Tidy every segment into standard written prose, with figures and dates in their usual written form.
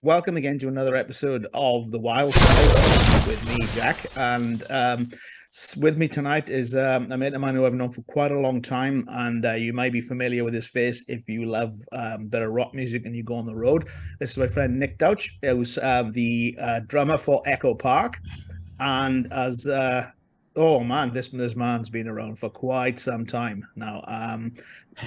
welcome again to another episode of The Wild Side with me, Jack. And with me tonight is a mate of mine who I've known for quite a long time, and you might be familiar with his face if you love a bit of rock music and you go on the road. This is my friend Nick Douch, who's the drummer for Ekko Park, and as oh man, this man's been around for quite some time now.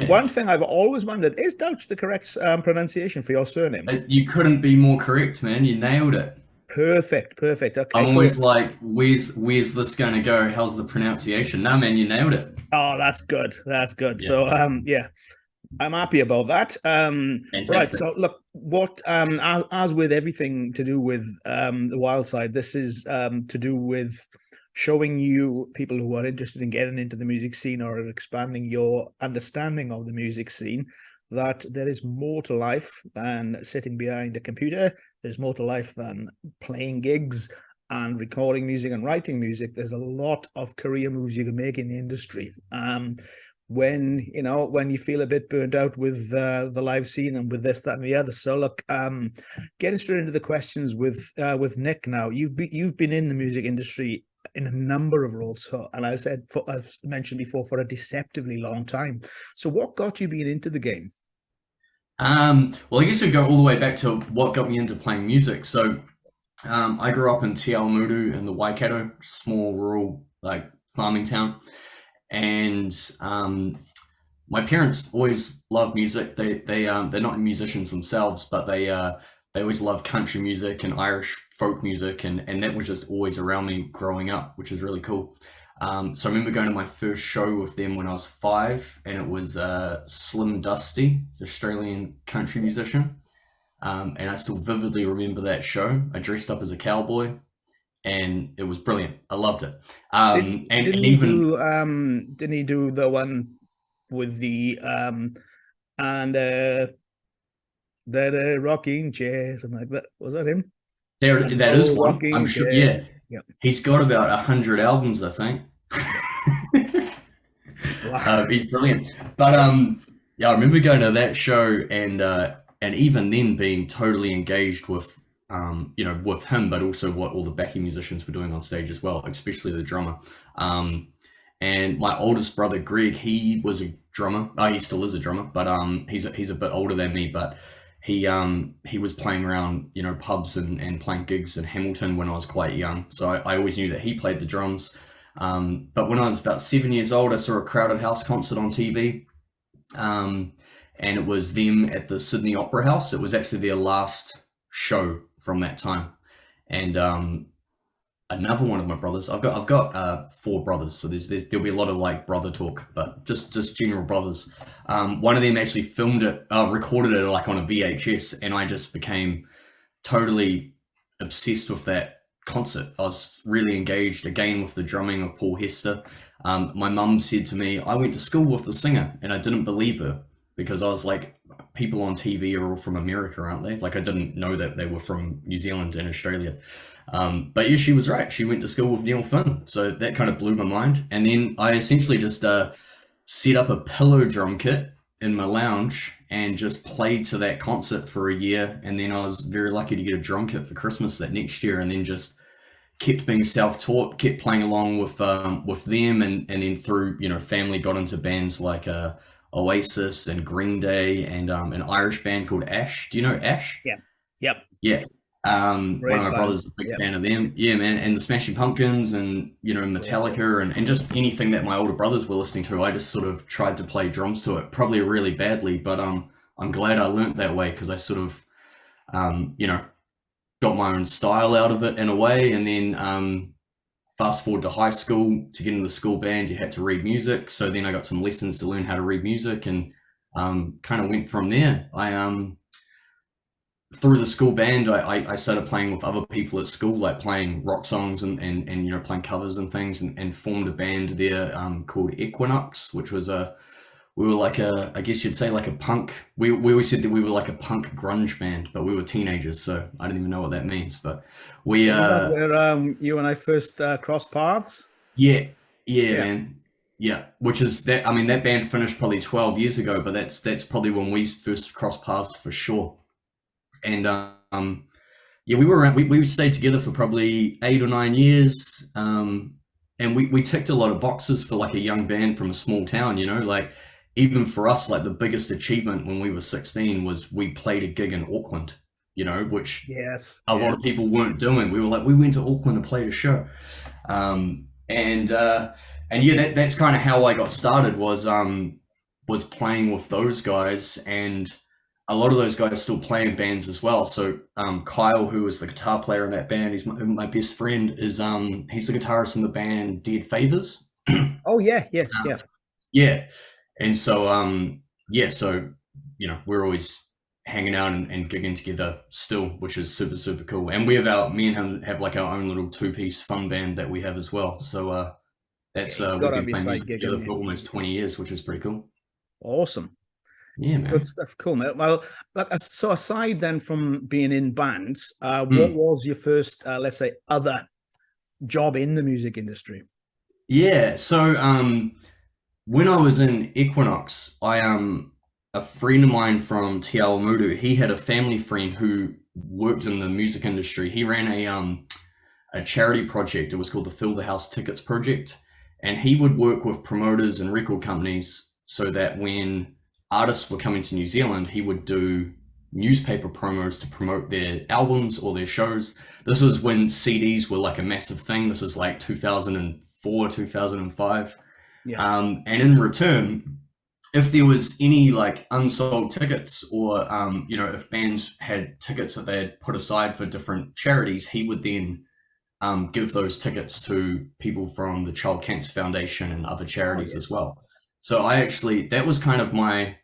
One thing I've always wondered, is Douch the correct pronunciation for your surname? You couldn't be more correct, man. You nailed it. Perfect. Okay, I'm cool. always like, where's this going to go? How's the pronunciation? No, man, you nailed it. Oh, that's good. Yeah. So, yeah, I'm happy about that. Right. So, look, what as with everything to do with the Wild Side, this is to do with showing you people who are interested in getting into the music scene or expanding your understanding of the music scene, that there is more to life than sitting behind a computer. There's more to life than playing gigs and recording music and writing music. There's a lot of career moves you can make in the industry. When you feel a bit burnt out with the live scene and with this, that, and the other. So look, getting straight into the questions with Nick now. You've been in the music industry in a number of roles, and I've mentioned before, for a deceptively long time. So what got you being into the game? Well, I guess we go all the way back to what got me into playing music. So, I grew up in Te Awamutu in the Waikato, small rural like farming town, and my parents always loved music. They're not musicians themselves, but they always loved country music and Irish folk music, and that was just always around me growing up, which is really cool. So I remember going to my first show with them when I was 5, and it was Slim Dusty, the Australian country musician. And I still vividly remember that show. I dressed up as a cowboy, and it was brilliant. I loved it. Didn't he do the one with the that rocking chair, something like that? Was that him? That is one. I'm sure. Yeah. Yep. He's got about 100 albums, I think. Wow. He's brilliant. But yeah, I remember going to that show, and even then being totally engaged with with him, but also what all the backing musicians were doing on stage as well, especially the drummer. And my oldest brother Greg, he was a drummer. Oh, he still is a drummer, but he's a bit older than me, but he was playing around, pubs and playing gigs in Hamilton when I was quite young. So I always knew that he played the drums. But when I was about 7 years old, I saw a Crowded House concert on TV. And it was them at the Sydney Opera House. It was actually their last show from that time. And another one of my brothers, I've got 4 brothers, so there'll be a lot of like brother talk, but just general brothers. One of them actually recorded it like on a VHS, and I just became totally obsessed with that concert. I was really engaged again with the drumming of Paul Hester. My mum said to me, I went to school with the singer, and I didn't believe her, because I was like, people on TV are all from America, aren't they? Like, I didn't know that they were from New Zealand and Australia. But yeah, she was right. She went to school with Neil Finn. So that kind of blew my mind. And then I essentially just set up a pillow drum kit in my lounge and just played to that concert for a year. And then I was very lucky to get a drum kit for Christmas that next year, and then just kept being self-taught, kept playing along with them, and then through, family, got into bands like Oasis and Green Day, and an Irish band called Ash. Do you know Ash? Yeah. Yep. Yeah. One of my brothers is a big fan of them. Yeah, man. And the Smashing Pumpkins, and Metallica, and just anything that my older brothers were listening to, I just sort of tried to play drums to it, probably really badly, but I'm glad I learnt that way, because I sort of got my own style out of it in a way. And then fast forward to high school, to get into the school band, you had to read music. So then I got some lessons to learn how to read music, and kind of went from there. Through the school band, I started playing with other people at school, like playing rock songs and playing covers and things, and formed a band there called Equinox, which was we were like I guess you'd say like a punk. We always said that we were like a punk grunge band, but we were teenagers, so I didn't even know what that means. But we Isn't that where you and I first crossed paths? Yeah, man. Yeah, which is that. I mean, that band finished probably 12 years ago, but that's probably when we first crossed paths for sure. And yeah, we were around, we stayed together for probably 8 or 9 years. And we ticked a lot of boxes for like a young band from a small town, you know, like even for us, like the biggest achievement when we were 16 was we played a gig in Auckland, you know, which Yes. a lot of people weren't doing. We were like, we went to Auckland and played a show. And yeah, that's kind of how I got started, was playing with those guys, and a lot of those guys still play in bands as well. So Kyle, who is the guitar player in that band, he's my best friend, is he's the guitarist in the band Dead Favors. Oh yeah. Yeah. And so yeah, so you know, we're always hanging out and gigging together still, which is super cool. And we have me and him have like our own little two-piece fun band that we have as well. So that's we've been playing music together for almost 20 years, which is pretty cool. Awesome. Yeah, man. Good stuff. Cool, man. Well, like, so aside then from being in bands, what was your first, let's say, other job in the music industry? Yeah, so when I was in Equinox, a friend of mine from Te Awamutu, he had a family friend who worked in the music industry. He ran a charity project. It was called the Fill the House Tickets Project, and he would work with promoters and record companies so that when artists were coming to New Zealand, he would do newspaper promos to promote their albums or their shows. This was when CDs were like a massive thing. This is like 2004, 2005. Yeah. And in return, if there was any like unsold tickets, or you know, if bands had tickets that they had put aside for different charities, he would then give those tickets to people from the Child Cancer Foundation and other charities as well. So that was kind of my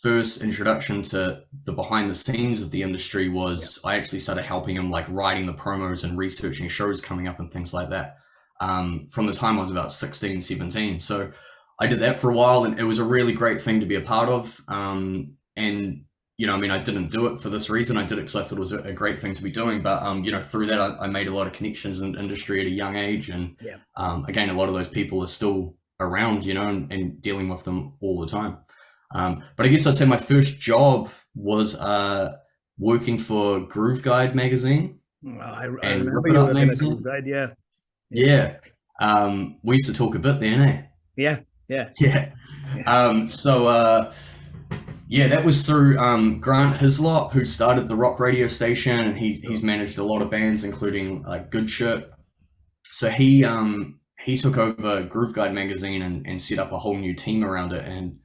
first introduction to the behind the scenes of the industry. Was I actually started helping him, like writing the promos and researching shows coming up and things like that, from the time I was about 16, 17. So I did that for a while, and it was a really great thing to be a part of. And you know, I mean, I didn't do it for this reason. I did it because I thought it was a great thing to be doing. But you know, through that, I made a lot of connections in the industry at a young age, and again, a lot of those people are still around, you know, and dealing with them all the time. But I guess I'd say my first job was working for Groove Guide magazine. I remember you working at Groove Guide, yeah. We used to talk a bit then, eh? Yeah. So that was through Grant Hislop, who started the rock radio station, and he's managed a lot of bands, including like Good Shit. So he took over Groove Guide magazine and set up a whole new team around it, and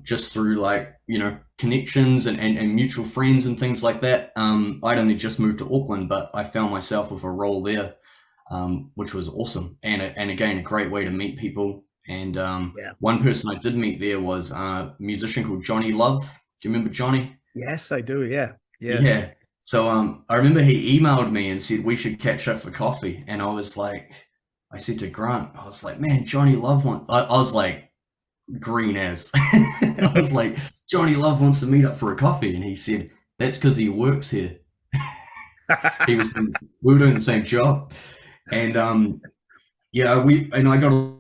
just through like, you know, connections and mutual friends and things like that. I'd only just moved to Auckland, but I found myself with a role there, which was awesome, and again, a great way to meet people. And one person I did meet there was a musician called Johnny Love. Do you remember Johnny? Yes, I do. Yeah. So I remember he emailed me and said we should catch up for coffee, and I said to Grant, I was like, man, Johnny Love wants. I was like green as. I was like, Johnny Love wants to meet up for a coffee, and he said that's because he works here. We were doing the same job, and I got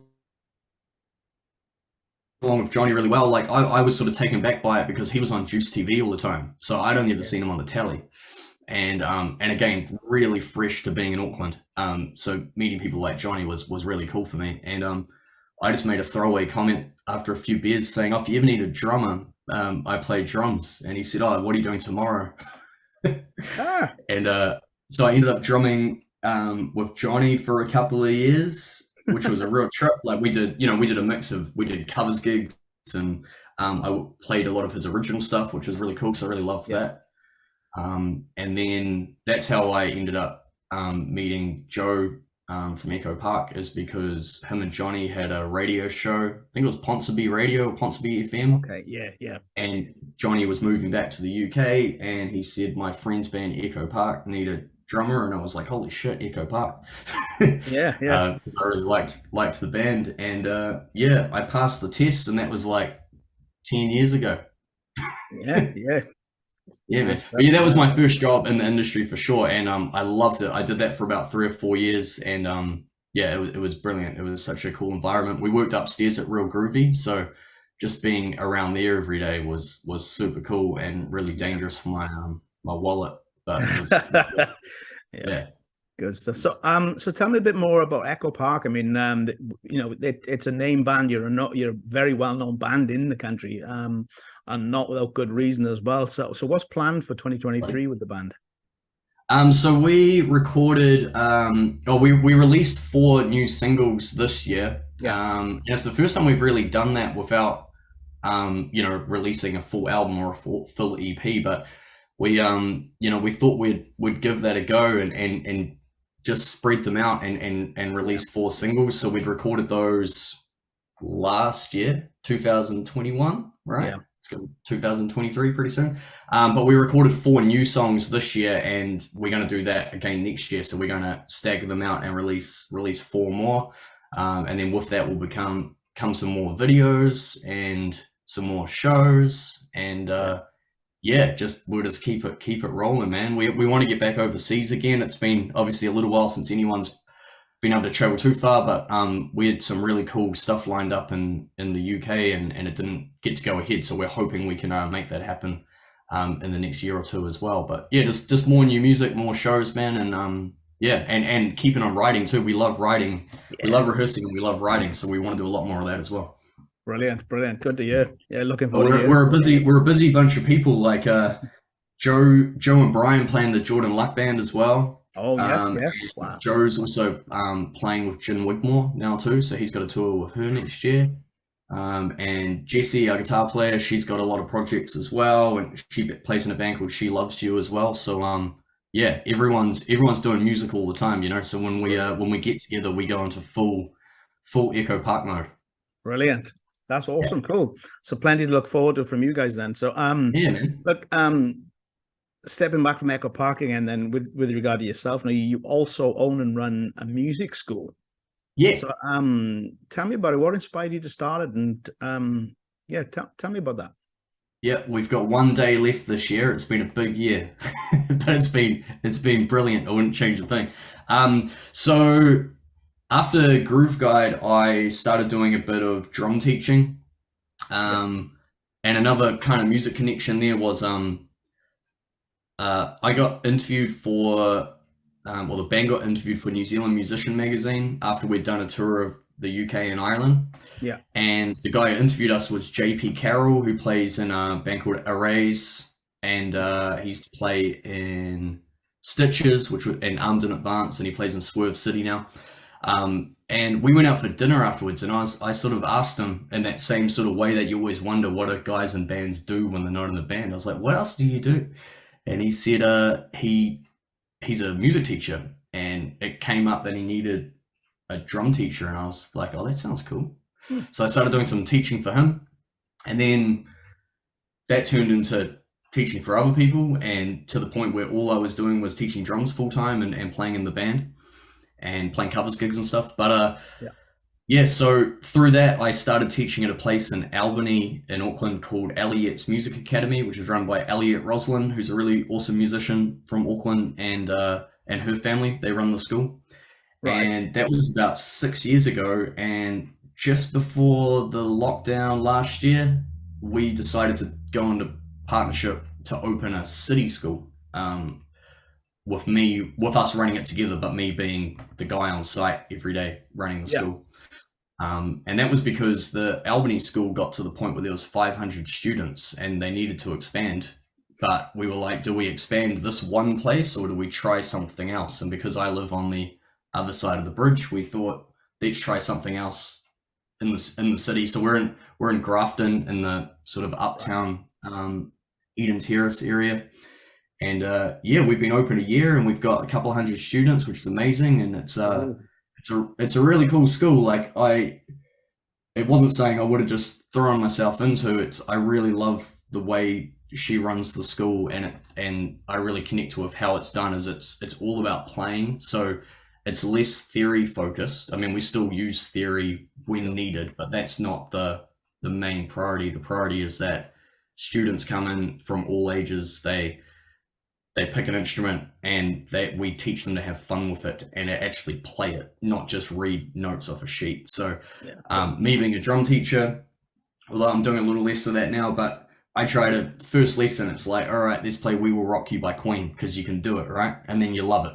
along with Johnny really well. Like I was sort of taken back by it because he was on Juice TV all the time, so I'd only ever seen him on the telly, and again, really fresh to being in Auckland. So meeting people like Johnny was really cool for me, and I just made a throwaway comment after a few beers saying, "Oh, if you ever need a drummer, I play drums." And he said, "Oh, what are you doing tomorrow?" And so I ended up drumming with Johnny for a couple of years, which was a real trip. Like we did a mix of, we did covers gigs, and I played a lot of his original stuff, which was really cool, so I really loved that. And then that's how I ended up meeting Joe from Ekko Park, is because him and Johnny had a radio show. I think it was Ponsonby Radio or Ponsonby FM. Okay, yeah. And Johnny was moving back to the UK, and he said, my friend's band Ekko Park needed drummer, and I was like, holy shit, Ekko Park. Yeah. I really liked the band, and I passed the test, and that was like 10 years ago. Yeah, man. But that was my first job in the industry for sure, and I loved it. I did that for about 3 or 4 years, and it was brilliant. It was such a cool environment. We worked upstairs at Real Groovy, so just being around there every day was super cool and really dangerous for my wallet. But it was, yeah. Good stuff. So tell me a bit more about Ekko Park. I mean, it's a name band. You're a very well-known band in the country, and not without good reason as well. So what's planned for 2023 with the band? So we recorded, we released 4 new singles this year. Yeah. And it's the first time we've really done that without, releasing a full album or a full EP. But we, we thought we'd give that a go and just spread them out and release 4 singles. So we'd recorded those last year, 2021, right? Yeah. It's going to be 2023 pretty soon. But we recorded 4 new songs this year, and we're going to do that again next year. So we're going to stagger them out and release 4 more. And then with that will come some more videos and some more shows, and we'll just keep it rolling, man. We want to get back overseas again. It's been obviously a little while since anyone's been able to travel too far, but we had some really cool stuff lined up in the UK, and it didn't get to go ahead. So we're hoping we can make that happen in the next year or 2 as well. But yeah, just more new music, more shows, man, and and keeping on writing too. We love writing. Yeah. We love rehearsing, and we love writing. So we want to do a lot more of that as well. Brilliant. Good to hear. Yeah, looking forward to it. We're a busy bunch of people, like Joe and Brian playing the Jordan Luck Band as well. Oh yeah. Wow. Joe's also playing with Jen Wigmore now too, so he's got a tour with her next year. And Jessie, our guitar player, she's got a lot of projects as well, and she plays in a band called She Loves You as well. So everyone's doing music all the time, So when we get together, we go into full Ekko Park mode. Brilliant. That's awesome. Yeah. Cool. So plenty to look forward to from you guys then. So look, stepping back from Ekko Park again, then with regard to yourself, now you also own and run a music school. Yeah. So tell me about it. What inspired you to start it? And tell me about that. Yeah, we've got 1 day left this year. It's been a big year, but it's been brilliant. I wouldn't change a thing. So after Groove Guide, I started doing a bit of drum teaching. And another kind of music connection there was I got interviewed for, the band got interviewed for New Zealand Musician magazine after we'd done a tour of the UK and Ireland. Yeah. And the guy who interviewed us was JP Carroll, who plays in a band called Arrays, and he used to play in Stitches, which was in Armed in Advance, and he plays in Swerve City now. And we went out for dinner afterwards, and I sort of asked him in that same sort of way that you always wonder what do guys in bands do when they're not in the band. I was like, what else do you do? And he said he's a music teacher, and it came up that he needed a drum teacher, and I was like, oh, that sounds cool. So I started doing some teaching for him, and then that turned into teaching for other people, and to the point where all I was doing was teaching drums full time and playing in the band and playing covers gigs and stuff. But so through that, I started teaching at a place in Albany in Auckland called Elliot's Music Academy, which is run by Elliot Roslin, who's a really awesome musician from Auckland, and her family. They run the school. Right. And that was about 6 years ago. And just before the lockdown last year, we decided to go into partnership to open a city school, with us running it together, but me being the guy on site every day running the school. And that was because the Albany school got to the point where there was 500 students and they needed to expand. But we were like, do we expand this one place or do we try something else? And because I live on the other side of the bridge, we thought, let's try something else in the city. So we're in Grafton, in the sort of uptown Eden Terrace area. And we've been open a year and we've got a couple of hundred students, which is amazing. And it's a really cool school. Like it wasn't saying I would have just thrown myself into it. I really love the way she runs the school, and I really connect with how it's done. Is it's all about playing. So it's less theory focused. I mean, we still use theory when needed, but that's not the main priority. The priority is that students come in from all ages. They pick an instrument and we teach them to have fun with it and actually play it, not just read notes off a sheet. So me being a drum teacher, although I'm doing a little less of that now, but I try to, first lesson, it's like, all right, let's play We Will Rock You by Queen, because you can do it, right? And then you love it.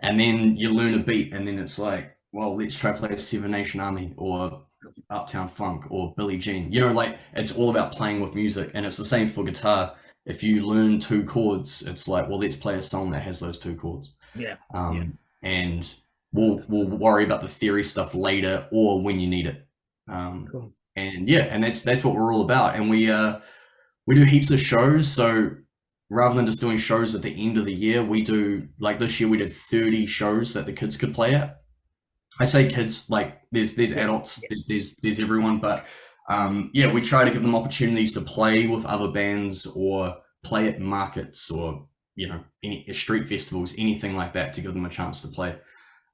And then you learn a beat, and then it's like, well, let's try play Seven Nation Army or Uptown Funk or Billie Jean. You know, like, it's all about playing with music, and it's the same for guitar. If you learn 2 chords, it's like, well, let's play a song that has those 2 chords. Yeah. And we'll worry about the theory stuff later or when you need it. Cool. And yeah, and that's what we're all about. And we do heaps of shows. So rather than just doing shows at the end of the year, we do, like this year we did 30 shows that the kids could play at. I say kids, like there's adults, there's everyone, but yeah, we try to give them opportunities to play with other bands or play at markets or, you know, any street festivals, anything like that, to give them a chance to play.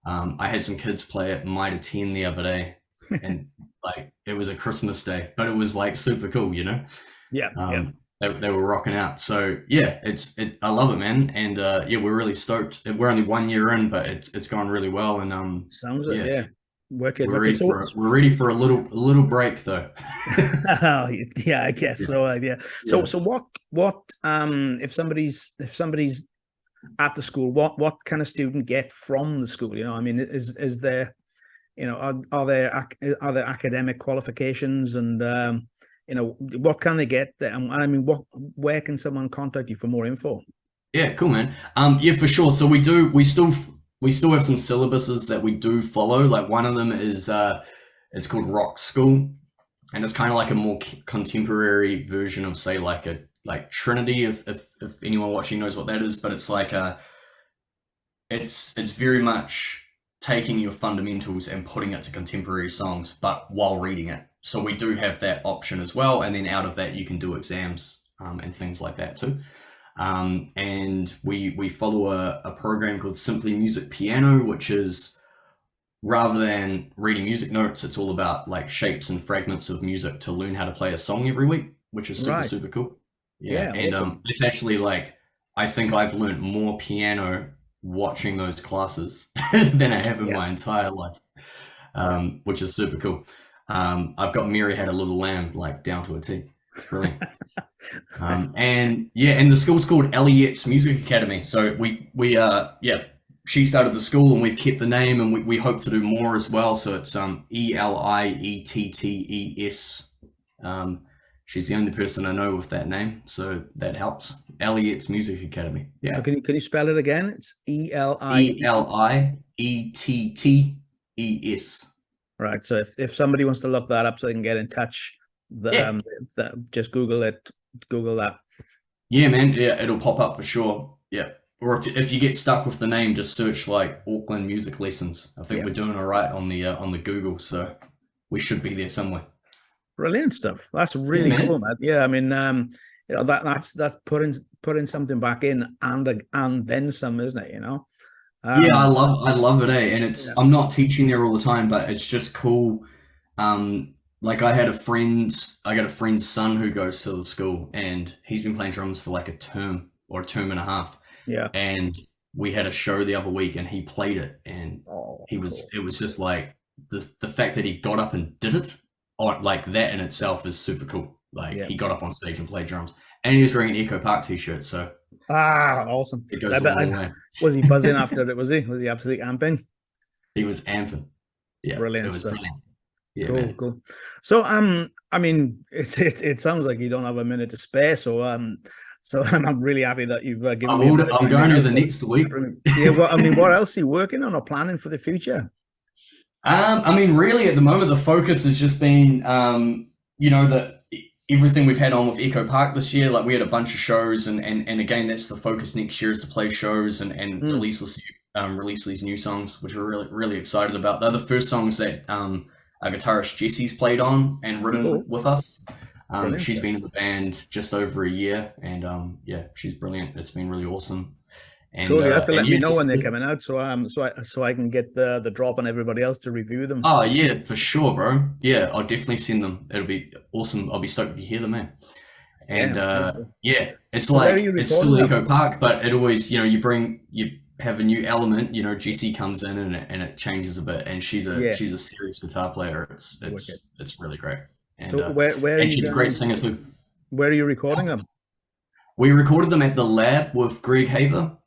I had some kids play at Mitre 10 the other day, and like it was a Christmas day, but it was like super cool, you know. They were rocking out. So yeah, I love it, man. And yeah, we're really stoked. We're only 1 year in, but it's going really well. And sounds like, yeah. We're ready for a little break though. Yeah, I guess so. Yeah. So what if somebody's at the school, what kind of student get from the school? You know, I mean, is there, you know, are there academic qualifications, and you know, what can they get there? And I mean, where can someone contact you for more info? Yeah, cool, man. Yeah, for sure. So we still have some syllabuses that we do follow. Like one of them is it's called Rock School, and it's kind of like a more contemporary version of, say, like Trinity, if anyone watching knows what that is. But it's like it's very much taking your fundamentals and putting it to contemporary songs, but while reading it. So we do have that option as well, and then out of that you can do exams and things like that too. And we follow a program called Simply Music Piano, which is, rather than reading music notes, it's all about like shapes and fragments of music to learn how to play a song every week, which is super cool. Yeah, and awesome. It's actually like, I think I've learned more piano watching those classes than I have in my entire life, which is super cool. I've got Mary Had a Little Lamb like down to a T. Brilliant. And yeah, and the school's called Elliott's Music Academy. So we she started the school, and we've kept the name, and we hope to do more as well. So it's Eliettes. She's the only person I know with that name, so that helps. Elliott's Music Academy. Yeah. So can you spell it again? It's Eliettes. Right. So if somebody wants to look that up so they can get in touch, just Google it. Google that. Yeah, man. Yeah, it'll pop up for sure. Yeah. Or if you get stuck with the name, just search like Auckland music lessons. I think we're doing all right on the Google, so we should be there somewhere. Brilliant stuff. That's really cool, man. Yeah, I mean, you know, that's putting something back in and then some, isn't it? You know. Yeah, I love it, and it's I'm not teaching there all the time, but it's just cool. Like I got a friend's son who goes to the school, and he's been playing drums for like a term or a term and a half. Yeah. And we had a show the other week, and he played it, and it was just like the fact that he got up and did it, or like that in itself is super cool. Like he got up on stage and played drums, and he was wearing an Ekko Park t-shirt, so awesome. It goes a long way. Was he buzzing after it? Was he absolutely amping? He was amping. Yeah, brilliant stuff. Brilliant. Yeah, cool. So I mean, it sounds like you don't have a minute to spare, so I'm really happy that you've given me. I'm going over the next week. Yeah, well, I mean, what else are you working on or planning for the future? I mean, really, at the moment, the focus has just been, you know, that everything we've had on with Ekko Park this year. Like we had a bunch of shows, and again, that's the focus next year, is to play shows and release these new songs, which we're really, really excited about. They're the first songs that our guitarist Jesse's played on and written with us. She's been in the band just over a year, and yeah, she's brilliant. It's been really awesome. And, cool. You have to let me know when they're coming out, so I can get the drop on everybody else to review them. Oh yeah, for sure, bro. Yeah, I'll definitely send them. It'll be awesome. I'll be stoked to hear them, man. And yeah, it's so like it's still Ekko Park, but it always, you know, you have a new element. You know, Jessie comes in and it changes a bit, and she's a serious guitar player. It's really great. And, so where and she's a great singer too. Where are you recording them? We recorded them at the lab with Greg Haver.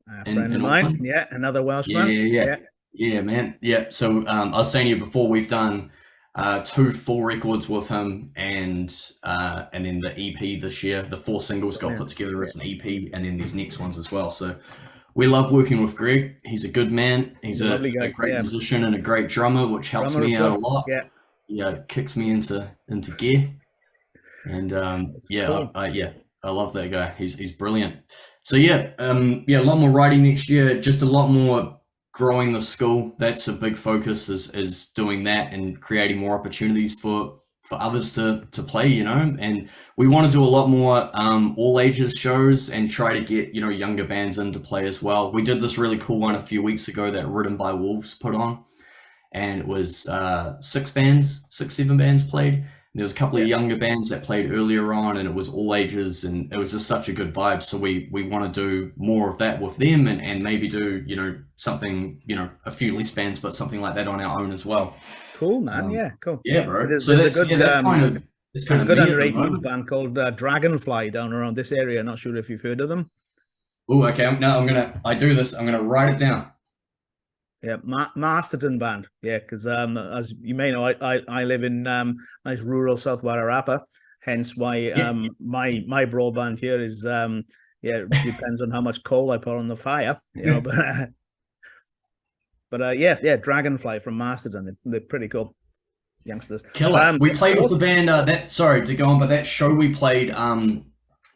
A friend of mine. Auckland. Yeah, another Welshman. Yeah, man. Yeah. So I was saying to you before, we've done 2 full records with him, and then the EP this year. The 4 singles got put together as an EP, and then there's next ones as well. So we love working with Greg. He's a good man. He's a great musician and a great drummer, which helps me out a lot. Yeah, kicks me into gear. And cool. I love that guy. He's brilliant. So a lot more writing next year. Just a lot more growing the school. That's a big focus, is doing that and creating more opportunities for others to play, you know. And we want to do a lot more all ages shows and try to get, you know, younger bands in to play as well. We did this really cool one a few weeks ago that Written by Wolves put on, and it was 7 bands played. There was a couple of younger bands that played earlier on, and it was all ages, and it was just such a good vibe. So we want to do more of that with them, and maybe do, you know, something, you know, a few less bands, but something like that on our own as well. Cool, man. Cool. Yeah, bro. There's a good underage band called Dragonfly down around this area. Not sure if you've heard of them. Oh, okay. I'm gonna write it down. Yeah, Masterton band. Yeah, because as you may know, I live in nice rural South Wairarapa. Hence why my broadband here is it depends on how much coal I put on the fire, you know. But Dragonfly from Masterton. They're pretty cool youngsters. Killer. We played with the band. Sorry to go on, but that show we played. There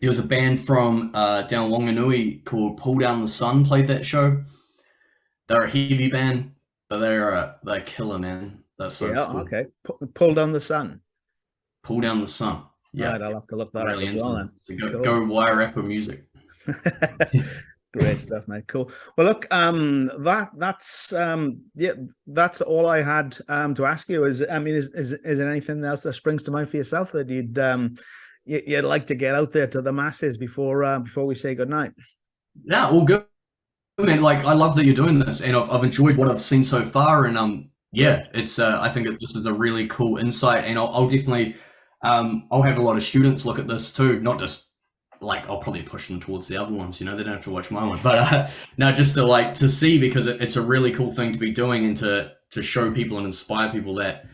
was a band from down Whanganui called Pull Down the Sun. Played that show. They're a heavy band, but they're killer, man. They're so cool. Okay. Pull Down the Sun. Pull Down the Sun. Yeah, right, I'll have to look that up as well. Then. So go Wairarapa music. Great stuff, mate. Cool. Well, look, that's all I had to ask you. Is there anything else that springs to mind for yourself that you'd like to get out there to the masses before we say goodnight? Yeah, all good. Man, like, I love that you're doing this, and I've enjoyed what I've seen so far, and it's I think this is a really cool insight, and I'll definitely I'll have a lot of students look at this too, not just like I'll probably push them towards the other ones, you know, they don't have to watch my one, but no, just to see, because it's a really cool thing to be doing, and to show people and inspire people that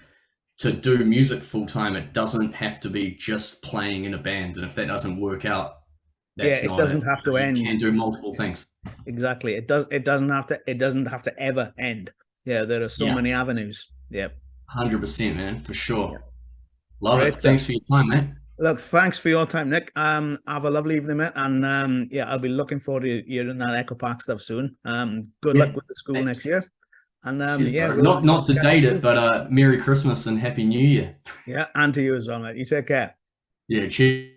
to do music full time, it doesn't have to be just playing in a band, and if that doesn't work out, it doesn't have to end. You can do multiple things. Exactly. It doesn't have to ever end. Yeah, there are so many avenues. Yeah. 100%, man, for sure. Love it. Thanks for your time, man. Look, thanks for your time, Nick. Have a lovely evening, mate. And I'll be looking forward to hearing that Ekko Park stuff soon. Good luck with the school next year. And cheers, not to date it, but Merry Christmas and Happy New Year. Yeah, and to you as well, mate. You take care. Yeah, cheers.